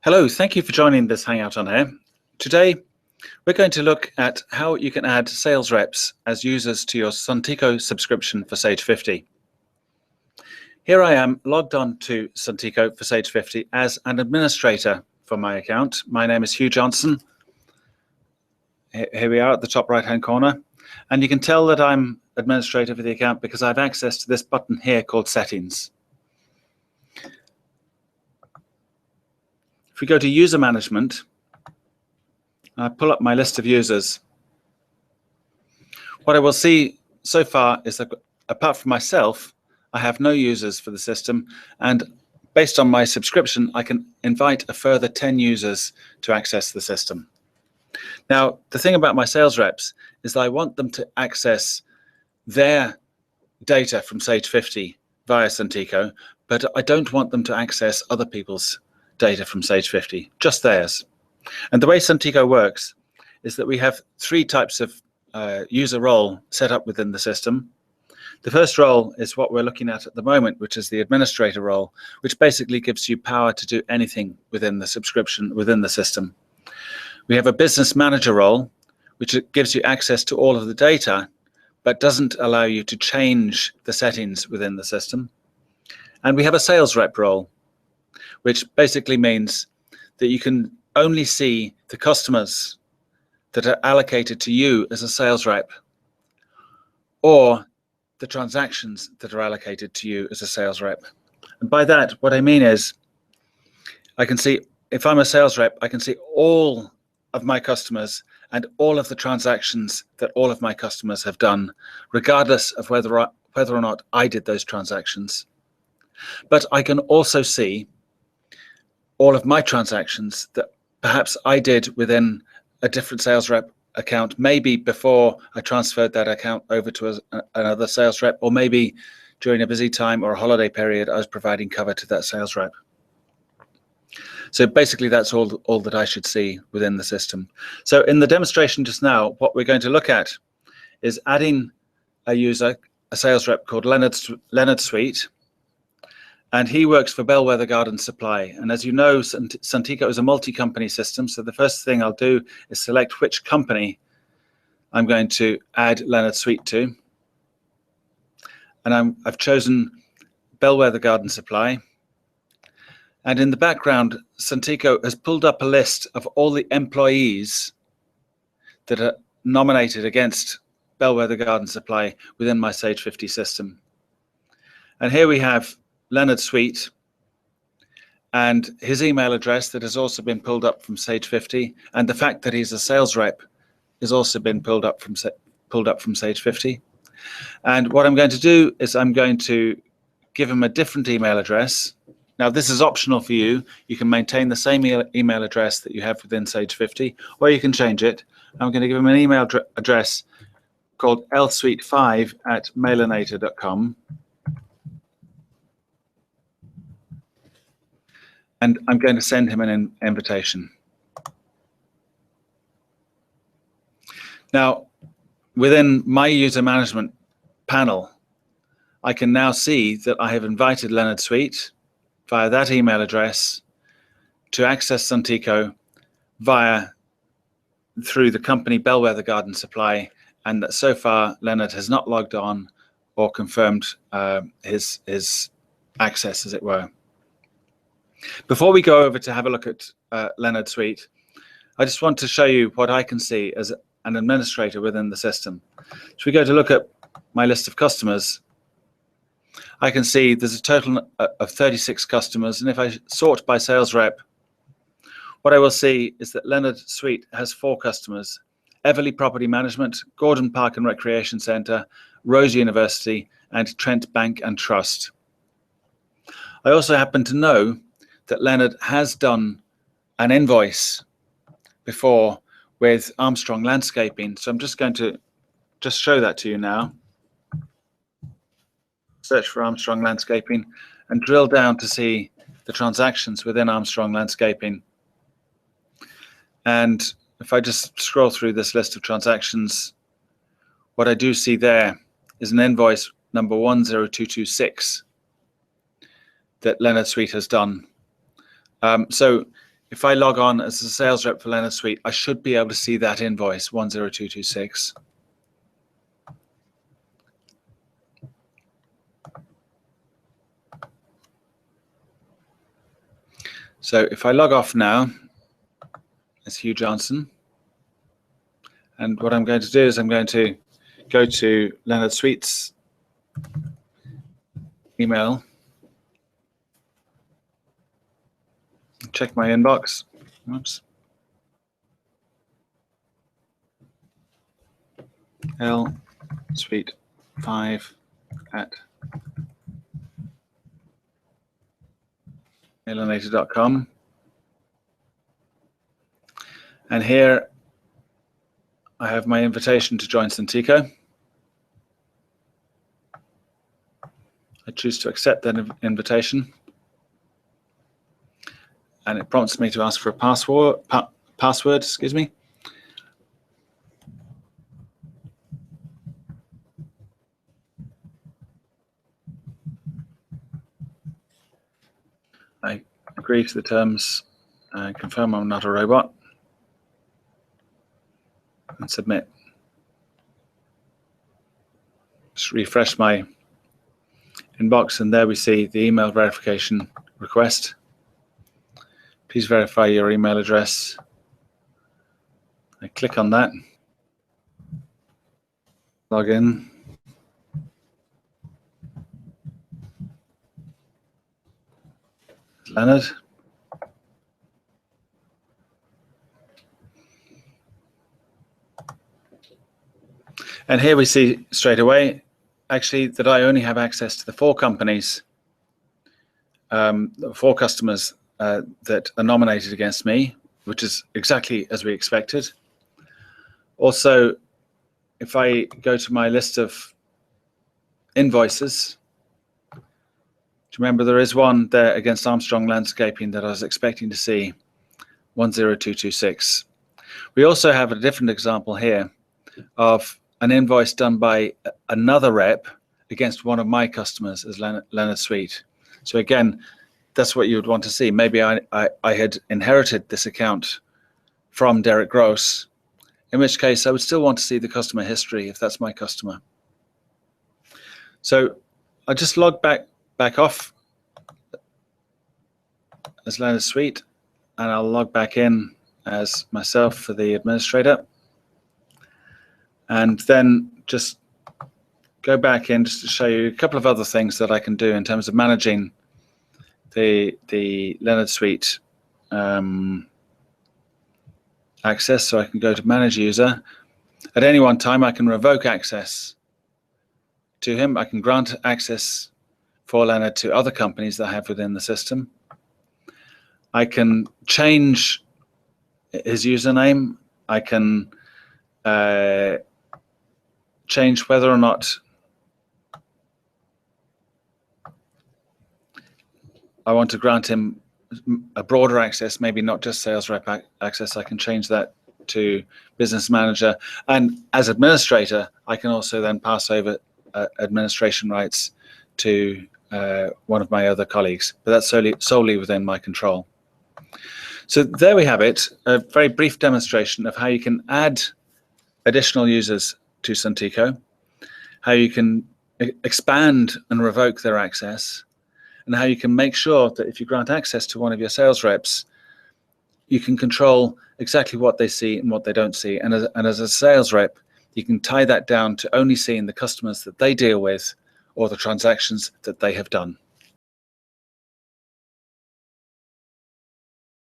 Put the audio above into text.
Hello, thank you for joining this Hangout on Air. Today, we're going to look at how you can add sales reps as users to your Suntico subscription for Sage 50. Here I am logged on to Suntico for Sage 50 as an administrator for my account. My name is Hugh Johnson. Here we are at the top right-hand corner. And you can tell that I'm administrator for the account because I have access to this button here called Settings. If we go to User Management, I pull up my list of users. What I will see so far is that apart from myself, I have no users for the system, and based on my subscription, I can invite a further 10 users to access the system. Now, the thing about my sales reps is that I want them to access their data from Sage 50 via Suntico, but I don't want them to access other people's data from Sage 50, just theirs. And the way Suntico works is that we have three types of user role set up within the system. The first role is what we're looking at the moment, which is the administrator role, which basically gives you power to do anything within the subscription, within the system. We have a business manager role, which gives you access to all of the data, but doesn't allow you to change the settings within the system. And we have a sales rep role, which basically means that you can only see the customers that are allocated to you as a sales rep, or the transactions that are allocated to you as a sales rep. And by that, what I mean is, I can see, if I'm a sales rep, I can see all of my customers and all of the transactions that all of my customers have done, regardless of whether or not I did those transactions. But I can also see all of my transactions that perhaps I did within a different sales rep account, maybe before I transferred that account over to another sales rep, or maybe during a busy time or a holiday period, I was providing cover to that sales rep. So basically, that's all that I should see within the system. So in the demonstration just now, what we're going to look at is adding a user, a sales rep called Leonard Sweet, and he works for Bellwether Garden Supply. And as you know, Suntico is a multi-company system. So the first thing I'll do is select which company I'm going to add Leonard Sweet to. And I've chosen Bellwether Garden Supply. And in the background, Suntico has pulled up a list of all the employees that are nominated against Bellwether Garden Supply within my Sage 50 system. And here we have Leonard Sweet and his email address that has also been pulled up from Sage 50, and the fact that he's a sales rep has also been pulled up from Sage 50. And what I'm going to do is I'm going to give him a different email address. Now, this is optional for you. You can maintain the same email address that you have within Sage 50, or you can change it. I'm going to give him an email address called lsweet5@mailinator.com. And I'm going to send him an invitation. Now, within my user management panel, I can now see that I have invited Leonard Sweet via that email address to access Suntico through the company Bellwether Garden Supply, and that so far Leonard has not logged on or confirmed his access, as it were. Before we go over to have a look at Leonard Sweet, I just want to show you what I can see as an administrator within the system. So we go to look at my list of customers. I can see there's a total of 36 customers, and if I sort by sales rep, what I will see is that Leonard Sweet has 4 customers: Everly Property Management, Gordon Park and Recreation Centre, Rose University, and Trent Bank and Trust. I also happen to know that Leonard has done an invoice before with Armstrong Landscaping. So I'm just going to show that to you now. Search for Armstrong Landscaping and drill down to see the transactions within Armstrong Landscaping. And if I just scroll through this list of transactions, what I do see there is an invoice number 10226 that Leonard Sweet has done. So if I log on as a sales rep for Leonard Suite, I should be able to see that invoice 10226. So if I log off now as Hugh Johnson, and what I'm going to do is I'm going to go to Leonard Suite's email, check my inbox. Oops. lsuite5@mailinator.com. And here I have my invitation to join Suntico. I choose to accept that invitation, and it prompts me to ask for a password, excuse me. I agree to the terms and confirm I'm not a robot, and submit. Just refresh my inbox, and there we see the email verification request. Please verify your email address. I click on that, log in. Leonard. And here we see straight away, actually, that I only have access to the 4 companies, 4 customers that are nominated against me, which is exactly as we expected. Also, if I go to my list of invoices, do you remember there is one there against Armstrong Landscaping that I was expecting to see, 10226. We also have a different example here of an invoice done by another rep against one of my customers as Leonard Suite. So again, that's what you would want to see. Maybe I had inherited this account from Derek Gross, in which case I would still want to see the customer history if that's my customer. So I just log back off as Leonard Suite, and I'll log back in as myself for the administrator. And then just go back in just to show you a couple of other things that I can do in terms of managing the Leonard Suite access. So I can go to Manage User. At any one time, I can revoke access to him. I can grant access for Leonard to other companies that I have within the system. I can change his username. I can change whether or not I want to grant him a broader access, maybe not just sales rep access. I can change that to business manager. And as administrator, I can also then pass over administration rights to one of my other colleagues, but that's solely within my control. So there we have it, a very brief demonstration of how you can add additional users to Suntico, how you can expand and revoke their access, and how you can make sure that if you grant access to one of your sales reps, you can control exactly what they see and what they don't see. And as a sales rep, you can tie that down to only seeing the customers that they deal with or the transactions that they have done.